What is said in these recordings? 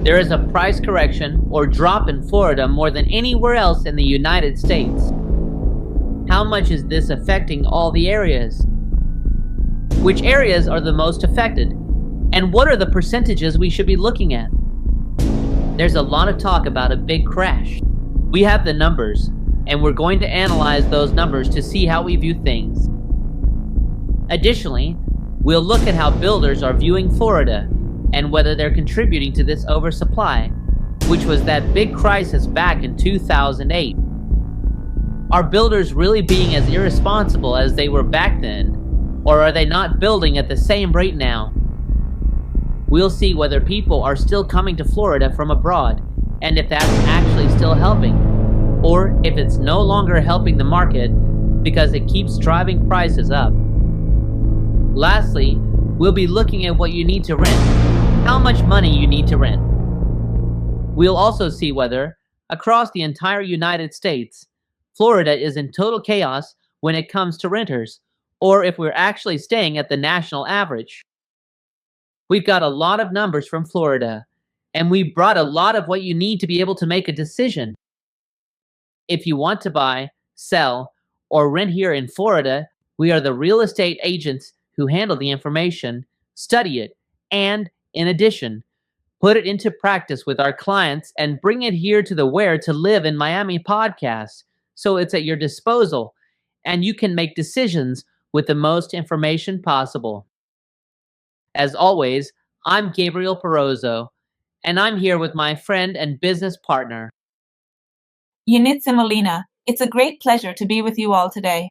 There is a price correction or drop in Florida more than anywhere else in the United States. How much is this affecting all the areas? Which areas are the most affected? And what are the percentages we should be looking at? There's a lot of talk about a big crash. We have the numbers, and we're going to analyze those numbers to see how we view things. Additionally, we'll look at how builders are viewing Florida and whether they're contributing to this oversupply, which was that big crisis back in 2008. Are builders really being as irresponsible as they were back then, or are they not building at the same rate now? We'll see whether people are still coming to Florida from abroad, and if that's actually still helping, or if it's no longer helping the market because it keeps driving prices up. Lastly, we'll be looking at what you need to rent, how much money you need to rent. We'll also see whether, across the entire United States, Florida is in total chaos when it comes to renters, or if we're actually staying at the national average. We've got a lot of numbers from Florida, and we brought a lot of what you need to be able to make a decision. If you want to buy, sell, or rent here in Florida, we are the real estate agents who handle the information, study it, and, in addition, put it into practice with our clients and bring it here to the Where to Live in Miami podcast, so it's at your disposal, and you can make decisions with the most information possible. As always, I'm Gabriel Perozzo, and I'm here with my friend and business partner, YENITZE MOLINA. It's a great pleasure to be with you all today.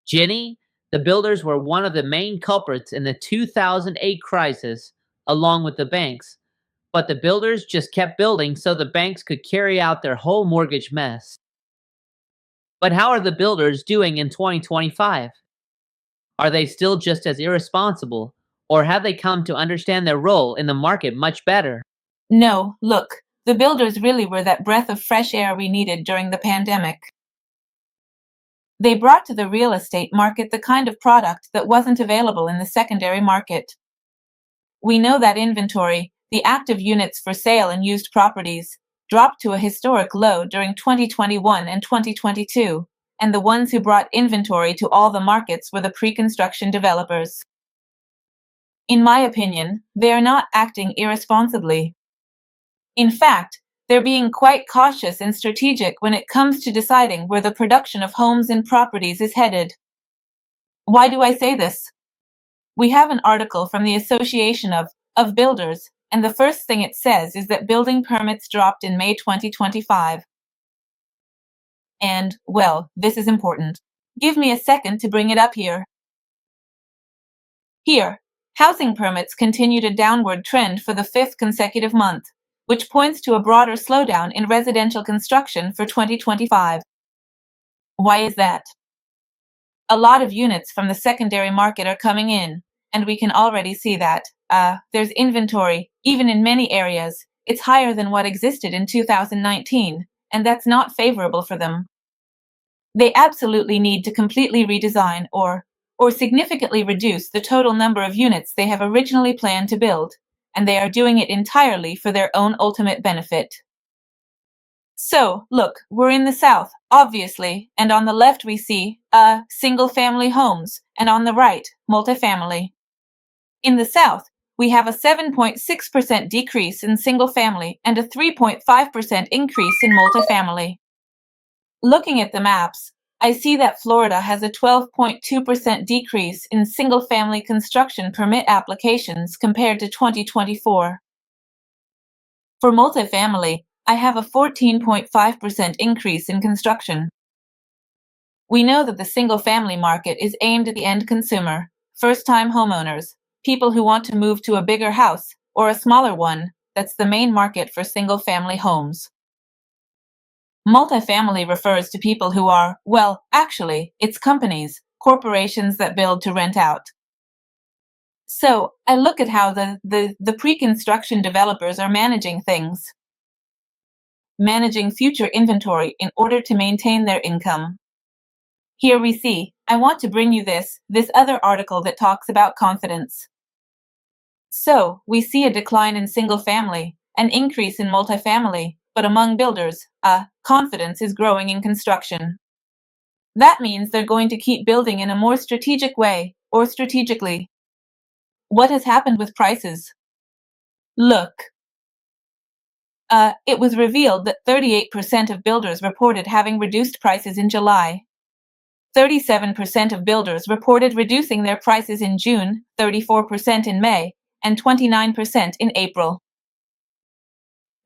Jenny. The builders were one of the main culprits in the 2008 crisis, along with the banks, but the builders just kept building so the banks could carry out their whole mortgage mess. But how are the builders doing in 2025? Are they still just as irresponsible, or have they come to understand their role in the market much better? No, look, the builders really were that breath of fresh air we needed during the pandemic. They brought to the real estate market the kind of product that wasn't available in the secondary market. We know that inventory, the active units for sale and used properties, dropped to a historic low during 2021 and 2022, and the ones who brought inventory to all the markets were the pre-construction developers. In my opinion, they are not acting irresponsibly. In fact, they're being quite cautious and strategic when it comes to deciding where the production of homes and properties is headed. Why do I say this? We have an article from the Association of Builders, and the first thing it says is that building permits dropped in May 2025. And, well, this is important. Give me a second to bring it up here. Here, housing permits continued a downward trend for the 5th consecutive month, which points to a broader slowdown in residential construction for 2025. Why is that? A lot of units from the secondary market are coming in, and we can already see that. There's inventory, even in many areas. It's higher than what existed in 2019, and that's not favorable for them. They absolutely need to completely redesign or significantly reduce the total number of units they have originally planned to build, and they are doing it entirely for their own ultimate benefit. So, look, we're in the South, obviously, and on the left we see, single-family homes, and on the right, multifamily. In the South, we have a 7.6% decrease in single-family and a 3.5% increase in multifamily. Looking at the maps, I see that Florida has a 12.2% decrease in single-family construction permit applications compared to 2024. For multifamily, I have a 14.5% increase in construction. We know that the single-family market is aimed at the end consumer, first-time homeowners, people who want to move to a bigger house or a smaller one. That's the main market for single-family homes. Multifamily refers to people who are, well, actually, it's companies, corporations that build to rent out. So, I look at how the pre-construction developers are managing things. Managing future inventory in order to maintain their income. Here we see, I want to bring you this other article that talks about confidence. So, we see a decline in single family, an increase in multifamily, but among builders, confidence is growing in construction. That means they're going to keep building in a more strategic way, or strategically. What has happened with prices? Look, it was revealed that 38% of builders reported having reduced prices in July. 37% of builders reported reducing their prices in June, 34% in May, and 29% in April.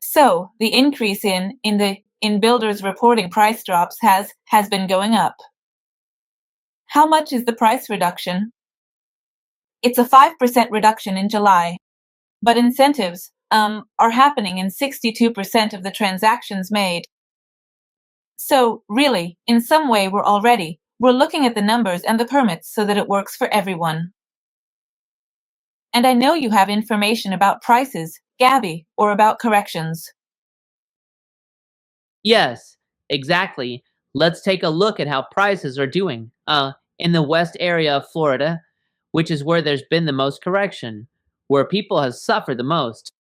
So, the increase in builders reporting price drops has been going up. How much is the price reduction? It's a 5% reduction in July, but incentives are happening in 62% of the transactions made. So, really, in some way we're looking at the numbers and the permits so that it works for everyone. And I know you have information about prices, Gabby, or about corrections. Yes, exactly. Let's take a look at how prices are doing. In the west area of Florida, which is where there's been the most correction, where people have suffered the most.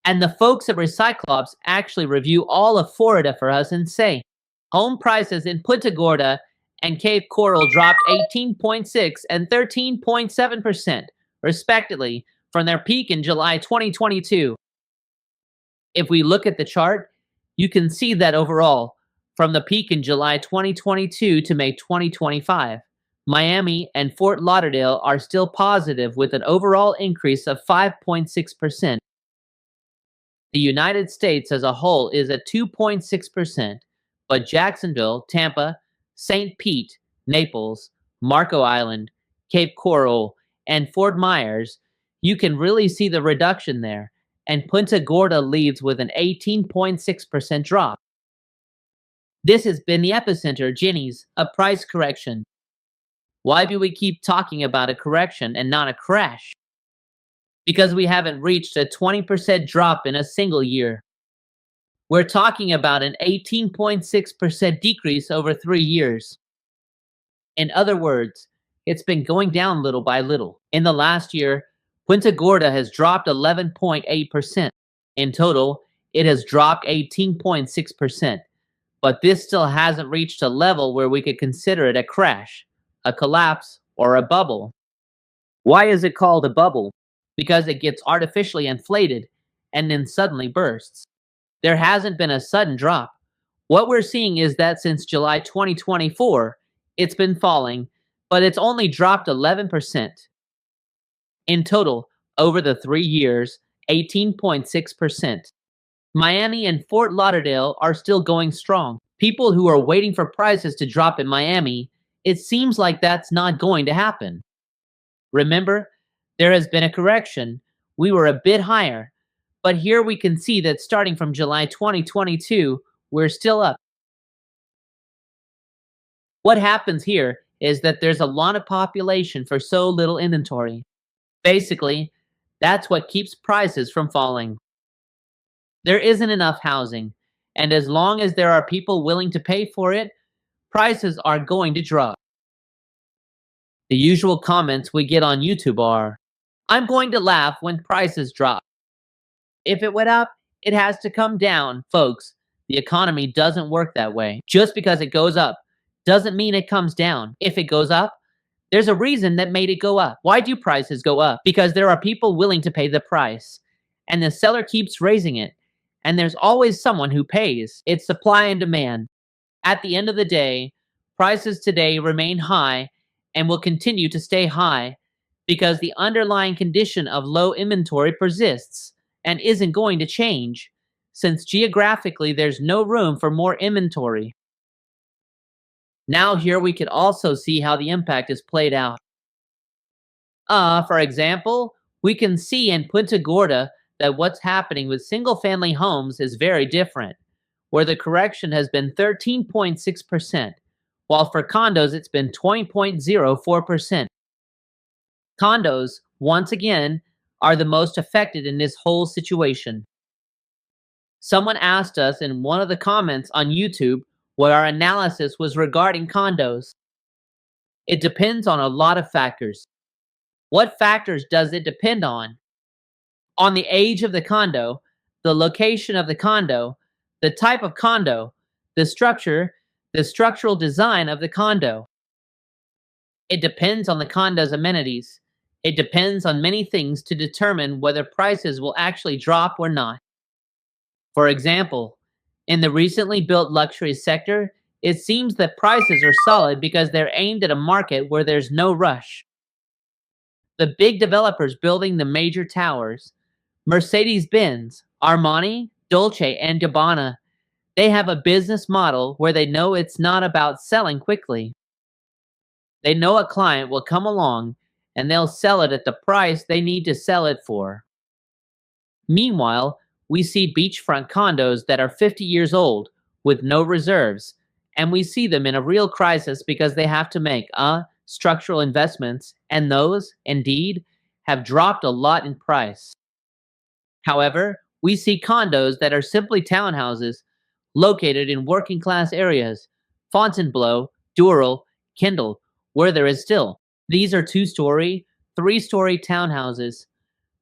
And the folks at Recyclops actually review all of Florida for us and say, home prices in Punta Gorda and Cape Coral dropped 18.6 and 13.7%, respectively, from their peak in July 2022. If we look at the chart, you can see that overall, from the peak in July 2022 to May 2025, Miami and Fort Lauderdale are still positive with an overall increase of 5.6%. The United States as a whole is at 2.6%, but Jacksonville, Tampa, St. Pete, Naples, Marco Island, Cape Coral, and Fort Myers, you can really see the reduction there, and Punta Gorda leads with an 18.6% drop. This has been the epicenter, Jenny's, of price correction. Why do we keep talking about a correction and not a crash? Because we haven't reached a 20% drop in a single year. We're talking about an 18.6% decrease over 3 years. In other words, it's been going down little by little. In the last year, Punta Gorda has dropped 11.8%. In total, it has dropped 18.6%. But this still hasn't reached a level where we could consider it a crash, a collapse, or a bubble. Why is it called a bubble? Because it gets artificially inflated and then suddenly bursts. There hasn't been a sudden drop. What we're seeing is that since July 2024, it's been falling, but it's only dropped 11%. In total, over the 3 years, 18.6%. Miami and Fort Lauderdale are still going strong. People who are waiting for prices to drop in Miami, it seems like that's not going to happen. Remember, there has been a correction. We were a bit higher, but here we can see that starting from July 2022, we're still up. What happens here is that there's a lot of population for so little inventory. Basically, that's what keeps prices from falling. There isn't enough housing, and as long as there are people willing to pay for it, prices are going to drop. The usual comments we get on YouTube are, I'm going to laugh when prices drop. If it went up, it has to come down, folks. The economy doesn't work that way. Just because it goes up doesn't mean it comes down. If it goes up, there's a reason that made it go up. Why do prices go up? Because there are people willing to pay the price, and the seller keeps raising it, and there's always someone who pays. It's supply and demand. At the end of the day, prices today remain high and will continue to stay high because the underlying condition of low inventory persists and isn't going to change, since geographically there's no room for more inventory. Now here we could also see how the impact is played out. For example, we can see in Punta Gorda that what's happening with single-family homes is very different, where the correction has been 13.6%, while for condos it's been 20.04%. Condos, once again, are the most affected in this whole situation. Someone asked us in one of the comments on YouTube what our analysis was regarding condos. It depends on a lot of factors. What factors does it depend on? On the age of the condo, the location of the condo, the type of condo, the structure, the structural design of the condo. It depends on the condo's amenities. It depends on many things to determine whether prices will actually drop or not. For example, in the recently built luxury sector, it seems that prices are solid because they're aimed at a market where there's no rush. The big developers building the major towers, Mercedes-Benz, Armani, Dolce and Gabbana, they have a business model where they know it's not about selling quickly. They know a client will come along and they'll sell it at the price they need to sell it for. Meanwhile, we see beachfront condos that are 50 years old with no reserves, and we see them in a real crisis because they have to make structural investments, and those, indeed, have dropped a lot in price. However, we see condos that are simply townhouses located in working class areas, Fontainebleau, Doral, Kendall, where there is still. These are 2-story, 3-story townhouses.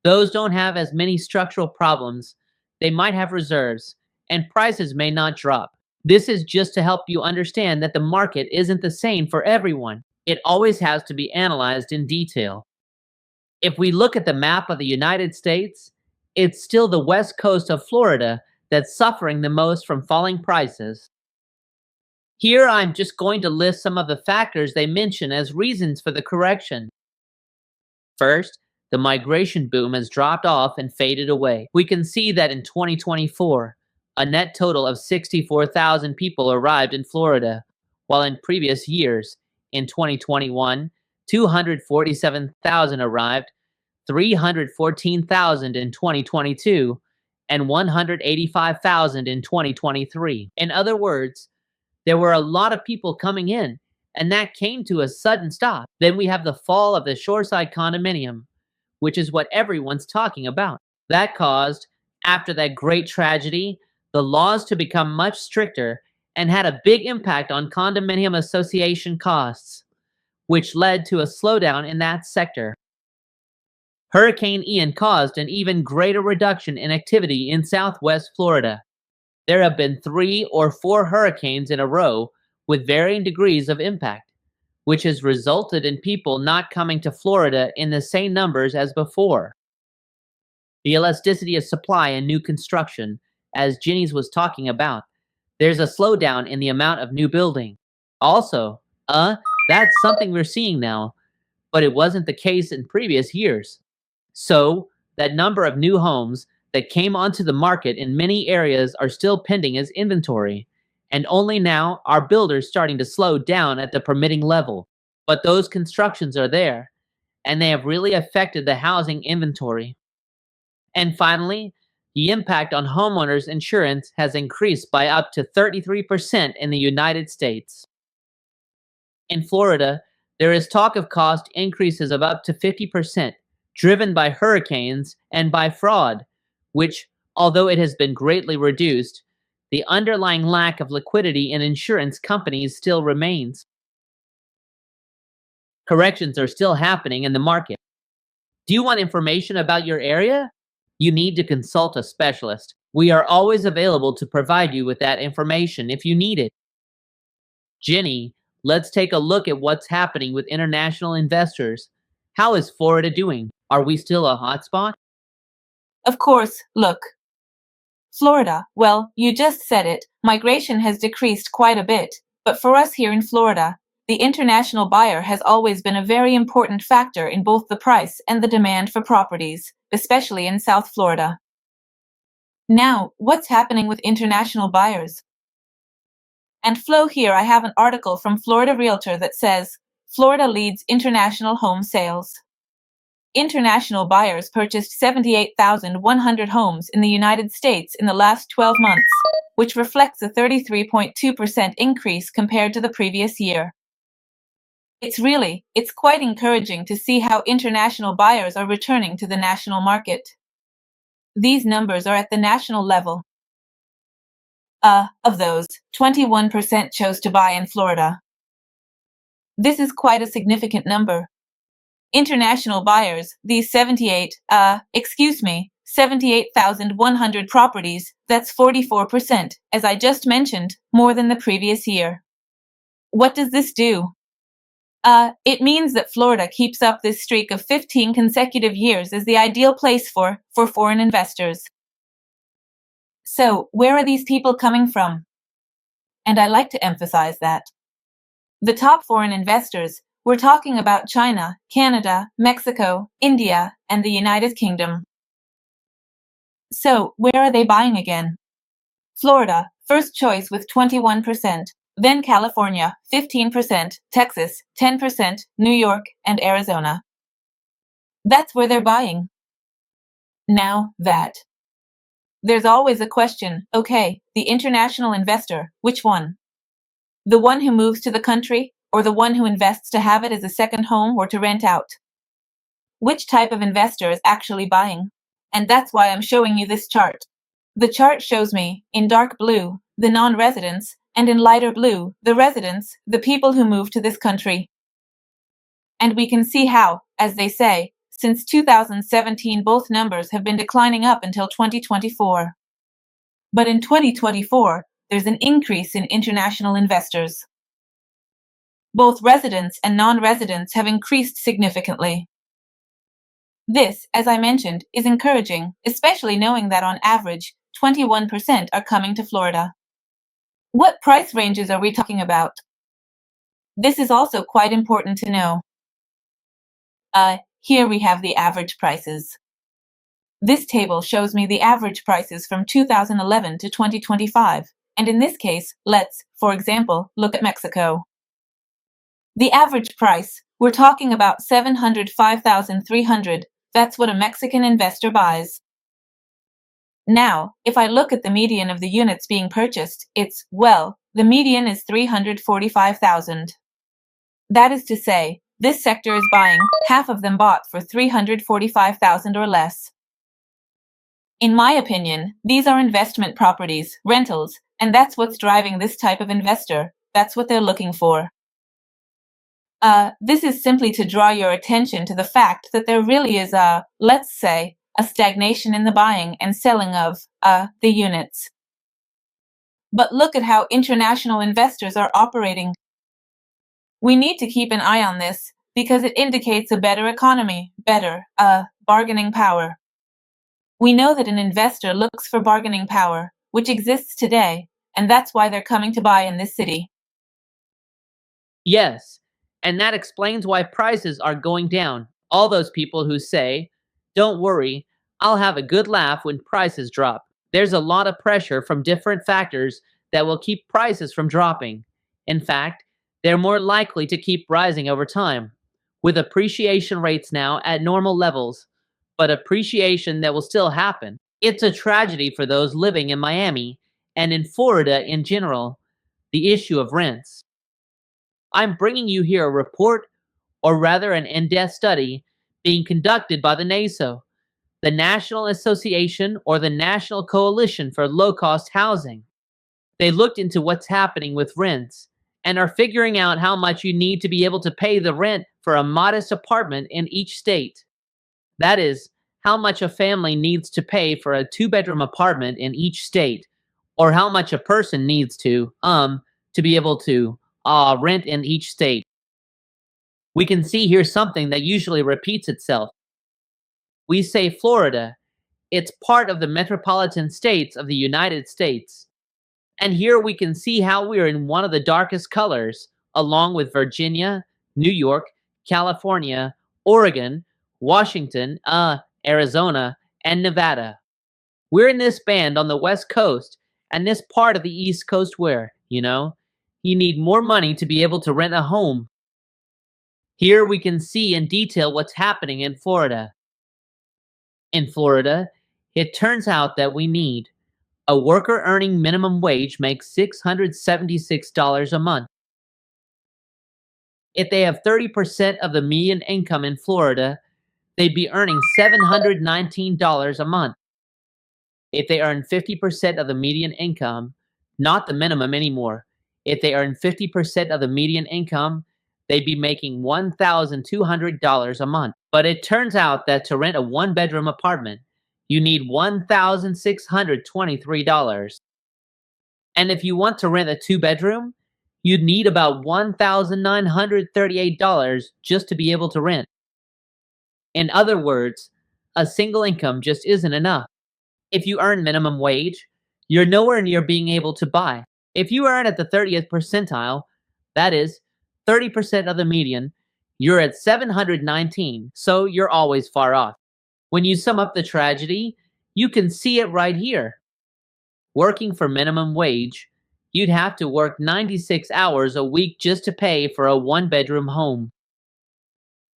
Those don't have as many structural problems. They might have reserves, and prices may not drop. This is just to help you understand that the market isn't the same for everyone. It always has to be analyzed in detail. If we look at the map of the United States, it's still the west coast of Florida that's suffering the most from falling prices. Here I'm just going to list some of the factors they mention as reasons for the correction. First, the migration boom has dropped off and faded away. We can see that in 2024, a net total of 64,000 people arrived in Florida, while in previous years, in 2021, 247,000 arrived, 314,000 in 2022, and 185,000 in 2023. In other words, there were a lot of people coming in, and that came to a sudden stop. Then we have the fall of the shoreside condominium, which is what everyone's talking about. That caused, after that great tragedy, the laws to become much stricter and had a big impact on condominium association costs, which led to a slowdown in that sector. Hurricane Ian caused an even greater reduction in activity in southwest Florida. There have been 3 or 4 hurricanes in a row with varying degrees of impact, which has resulted in people not coming to Florida in the same numbers as before. The elasticity of supply in new construction, as Jenny's was talking about, there's a slowdown in the amount of new building. Also, that's something we're seeing now, but it wasn't the case in previous years. So, that number of new homes that came onto the market in many areas are still pending as inventory, and only now are builders starting to slow down at the permitting level. But those constructions are there, and they have really affected the housing inventory. And finally, the impact on homeowners' insurance has increased by up to 33% in the United States. In Florida, there is talk of cost increases of up to 50%, driven by hurricanes and by fraud, which, although it has been greatly reduced, the underlying lack of liquidity in insurance companies still remains. Corrections are still happening in the market. Do you want information about your area? You need to consult a specialist. We are always available to provide you with that information if you need it. Jenny, let's take a look at what's happening with international investors. How is Florida doing? Are we still a hotspot? Of course, look. Florida, well, you just said it, migration has decreased quite a bit, but for us here in Florida, the international buyer has always been a very important factor in both the price and the demand for properties, especially in South Florida. Now, what's happening with international buyers? And Flo, here I have an article from Florida Realtor that says, Florida leads international home sales. International buyers purchased 78,100 homes in the United States in the last 12 months, which reflects a 33.2% increase compared to the previous year. It's quite encouraging to see how international buyers are returning to the national market. These numbers are at the national level. Of those, 21% chose to buy in Florida. This is quite a significant number. International buyers, these 78,100 properties, that's 44%, as I just mentioned, more than the previous year. What does this do? It means that Florida keeps up this streak of 15 consecutive years as the ideal place for foreign investors. So, where are these people coming from? And I like to emphasize that. The top foreign investors, we're talking about China, Canada, Mexico, India, and the United Kingdom. So, where are they buying again? Florida, first choice with 21%, then California, 15%, Texas, 10%, New York, and Arizona. That's where they're buying. Now that. There's always a question, okay, the international investor, which one? The one who moves to the country, or the one who invests to have it as a second home or to rent out? Which type of investor is actually buying? And that's why I'm showing you this chart. The chart shows me, in dark blue, the non-residents, and in lighter blue, the residents, the people who move to this country. And we can see how, as they say, since 2017 both numbers have been declining up until 2024. But in 2024, there's an increase in international investors. Both residents and non-residents have increased significantly. This, as I mentioned, is encouraging, especially knowing that on average, 21% are coming to Florida. What price ranges are we talking about? This is also quite important to know. Here we have the average prices. This table shows me the average prices from 2011 to 2025, and in this case, let's, for example, look at Mexico. The average price, we're talking about $705,300. That's what a Mexican investor buys. Now, if I look at the median of the units being purchased, the median is $345,000. That is to say, this sector is buying, half of them bought for $345,000 or less. In my opinion, these are investment properties, rentals, and that's what's driving this type of investor. That's what they're looking for. This is simply to draw your attention to the fact that there really is let's say, a stagnation in the buying and selling of the units. But look at how international investors are operating. We need to keep an eye on this because it indicates a better economy, better bargaining power. We know that an investor looks for bargaining power, which exists today, and that's why they're coming to buy in this city. Yes, and that explains why prices are going down. All those people who say, don't worry, I'll have a good laugh when prices drop. There's a lot of pressure from different factors that will keep prices from dropping. In fact, they're more likely to keep rising over time, with appreciation rates now at normal levels, but appreciation that will still happen. It's a tragedy for those living in Miami and in Florida in general, the issue of rents. I'm bringing you here a report, or rather an in-depth study, being conducted by the NASO, the National Association or the National Coalition for Low-Cost Housing. They looked into what's happening with rents and are figuring out how much you need to be able to pay the rent for a modest apartment in each state. That is, how much a family needs to pay for a two-bedroom apartment in each state, or how much a person needs to be able to rent in each state. We can see here something that usually repeats itself. We say Florida. It's part of the metropolitan states of the United States. And here we can see how we are in one of the darkest colors, along with Virginia, New York, California, Oregon, Washington, Arizona, and Nevada. We're in this band on the West Coast, and this part of the East Coast where, you need more money to be able to rent a home. Here we can see in detail what's happening in Florida. In Florida, it turns out that we need a worker earning minimum wage makes $676 a month. If they have 30% of the median income in Florida, they'd be earning $719 a month. If they earn 50% of the median income, not the minimum anymore, if they earn 50% of the median income, they'd be making $1,200 a month. But it turns out that to rent a one-bedroom apartment, you need $1,623. And if you want to rent a two-bedroom, you'd need about $1,938 just to be able to rent. In other words, a single income just isn't enough. If you earn minimum wage, you're nowhere near being able to buy. If you earn at the 30th percentile, that is, 30% of the median, you're at 719, so you're always far off. When you sum up the tragedy, you can see it right here. Working for minimum wage, you'd have to work 96 hours a week just to pay for a one-bedroom home.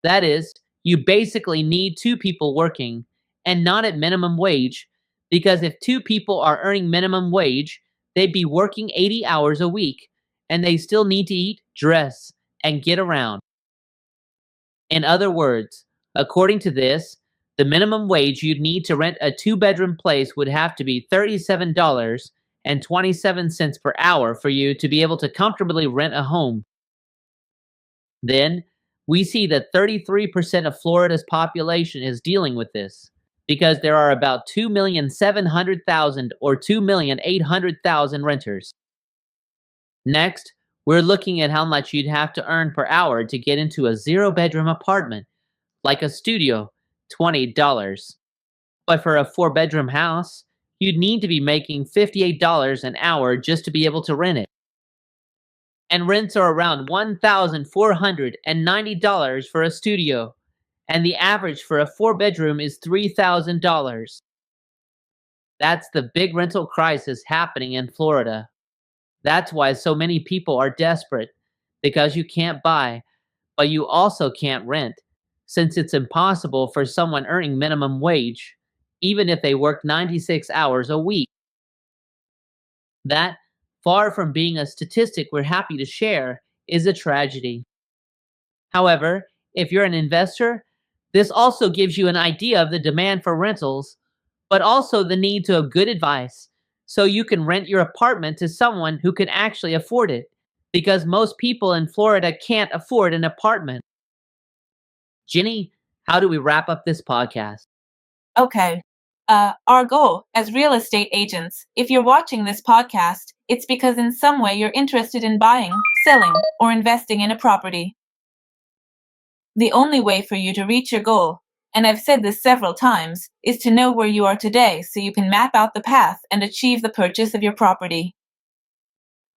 That is, you basically need two people working, and not at minimum wage, because if two people are earning minimum wage, they'd be working 80 hours a week, and they still need to eat, dress, and get around. In other words, according to this, the minimum wage you'd need to rent a two-bedroom place would have to be $37.27 per hour for you to be able to comfortably rent a home. Then, we see that 33% of Florida's population is dealing with this, because there are about 2,700,000 or 2,800,000 renters. Next, we're looking at how much you'd have to earn per hour to get into a zero-bedroom apartment, like a studio, $28. But for a four-bedroom house, you'd need to be making $58 an hour just to be able to rent it. And rents are around $1,490 for a studio, and the average for a four-bedroom is $3,000. That's the big rental crisis happening in Florida. That's why so many people are desperate, because you can't buy, but you also can't rent, since it's impossible for someone earning minimum wage, even if they work 96 hours a week. That, far from being a statistic we're happy to share, is a tragedy. However, if you're an investor, this also gives you an idea of the demand for rentals, but also the need to have good advice, so you can rent your apartment to someone who can actually afford it, because most people in Florida can't afford an apartment. Jenny, how do we wrap up this podcast? Okay. Our goal as real estate agents, if you're watching this podcast, it's because in some way you're interested in buying, selling, or investing in a property. The only way for you to reach your goal, and I've said this several times, is to know where you are today so you can map out the path and achieve the purchase of your property.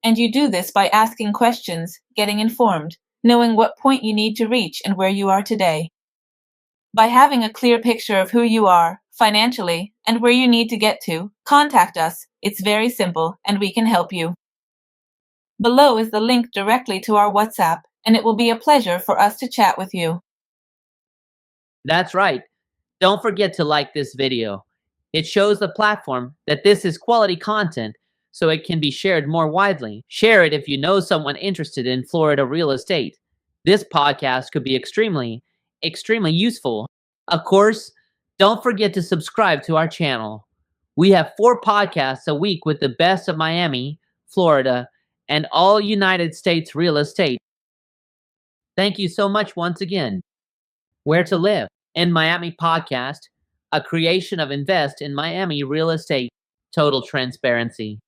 And you do this by asking questions, getting informed, knowing what point you need to reach and where you are today. By having a clear picture of who you are, financially, and where you need to get to, contact us. It's very simple, and we can help you. Below is the link directly to our WhatsApp, and it will be a pleasure for us to chat with you. That's right. Don't forget to like this video. It shows the platform that this is quality content, so it can be shared more widely. Share it if you know someone interested in Florida real estate. This podcast could be extremely useful. Of course, don't forget to subscribe to our channel. We have 4 podcasts a week with the best of Miami, Florida, and all United States real estate. Thank you so much once again. Where to Live in Miami podcast, a creation of Invest in Miami Real Estate. Total transparency.